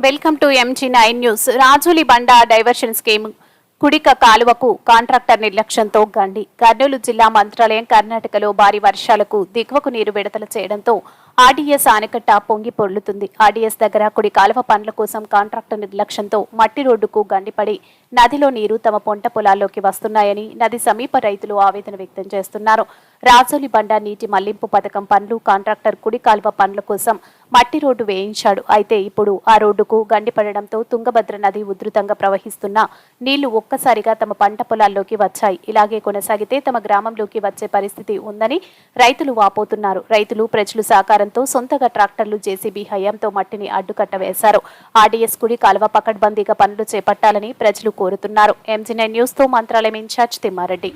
Welcome to MG9 news. Rajoli బండ diversion scheme కుడిక కాలువకు contractor నిర్లక్ష్యంతో గండి. కర్నూలు జిల్లా మంత్రాలయం కర్ణాటకలో భారీ వర్షాలకు దిగువకు నీరు విడుదల చేయడంతో ఆర్డీఎస్ ఆనకట్ట పొంగి పొర్లుతుంది. ఆర్డీఎస్ దగ్గర కుడి కాలువ పనుల కోసం కాంట్రాక్టర్ నిర్లక్ష్యంతో మట్టి రోడ్డుకు గండిపడి నదిలో నీరు తమ పొంట పొలాల్లోకి వస్తున్నాయని నది సమీప రైతులు ఆవేదన వ్యక్తం చేస్తున్నారు. రాజోలి బండ నీటి మళ్లింపు పథకం పనులు కాంట్రాక్టర్ కుడి కాలువ పనుల కోసం మట్టి రోడ్డు వేయించాడు. అయితే ఇప్పుడు ఆ రోడ్డుకు గండిపడడంతో తుంగభద్ర నది ఉధృతంగా ప్రవహిస్తున్న నీళ్లు ఒక్కసారిగా తమ పంట పొలాల్లోకి వచ్చాయి. ఇలాగే కొనసాగితే తమ గ్రామంలోకి వచ్చే పరిస్థితి ఉందని రైతులు వాపోతున్నారు. రైతులు ప్రజలు సహకారంతో సొంతగా ట్రాక్టర్లు జేసీబీ హయాంతో మట్టిని అడ్డుకట్ట వేశారు. ఆర్డీఎస్ కుడి కాలువ పకడ్బందీగా పనులు చేపట్టాలని ప్రజలు కోరుతున్నారు. MG9 న్యూస్ తో మంత్రాలయం ఇన్ఛార్జ్ తిమ్మారెడ్డి.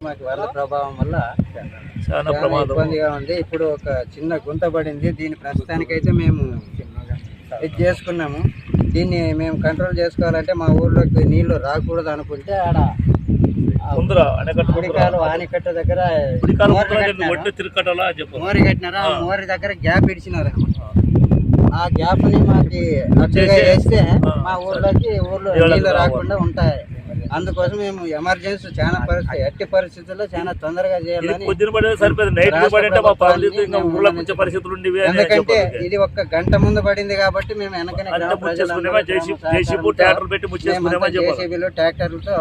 మాకు వరద ప్రభావం వల్ల చాలా ఇబ్బందిగా ఉంది. ఇప్పుడు ఒక చిన్న గుంత పడింది. దీని ప్రస్తుతానికైతే మేము ఇది చేసుకున్నాము. దీన్ని మేము కంట్రోల్ చేసుకోవాలంటే మా ఊర్లోకి నీళ్లు రాకూడదు అనుకుంటే ఆడ కుడికాలు ఆనకట్ట దగ్గర మోరి కట్టినారా, మోరి దగ్గర గ్యాప్ ఇడిచినారు. ఆ గ్యాప్ ని మాకు అడ్డుగా వేస్తే మా ఊర్లో నీళ్లు రాకుండా ఉంటాయి. అందుకోసం మేము ఎమర్జెన్సీ చాలా ఎట్టి పరిస్థితుల్లో చాలా తొందరగా చేయాలని, ఎందుకంటే ఇది ఒక్క గంట ముందు పడింది కాబట్టి మేము వెనకనే జేసీబీలు ట్రాక్టర్లతో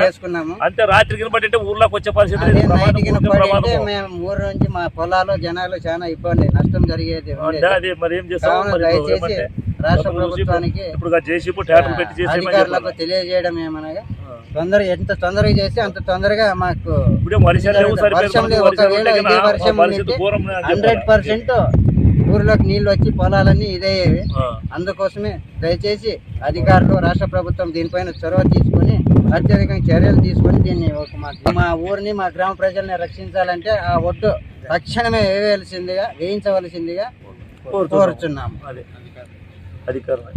చేసుకున్నాము. పడితే మేము ఊరు నుంచి మా పొలాలు జనాలు చాలా ఇబ్బంది నష్టం జరిగేది. దయచేసి రాష్ట్ర ప్రభుత్వానికి అధికారులకు తెలియజేయడం ఏమనగా ఎంత తొందరగా చేస్తే అంత తొందరగా మాకు వర్షం 100% ఊర్లోకి నీళ్లు వచ్చి పొలాలన్నీ ఇదయ్యేవి. అందుకోసమే దయచేసి అధికారులు రాష్ట్ర ప్రభుత్వం దీనిపైన చొరవ తీసుకుని అత్యధికంగా చర్యలు తీసుకుని దీన్ని మా ఊరిని మా గ్రామ ప్రజల్ని రక్షించాలంటే ఆ ఒడ్డు తక్షణమే వేయించవలసిందిగా కోరుచున్నాము. అధికారులు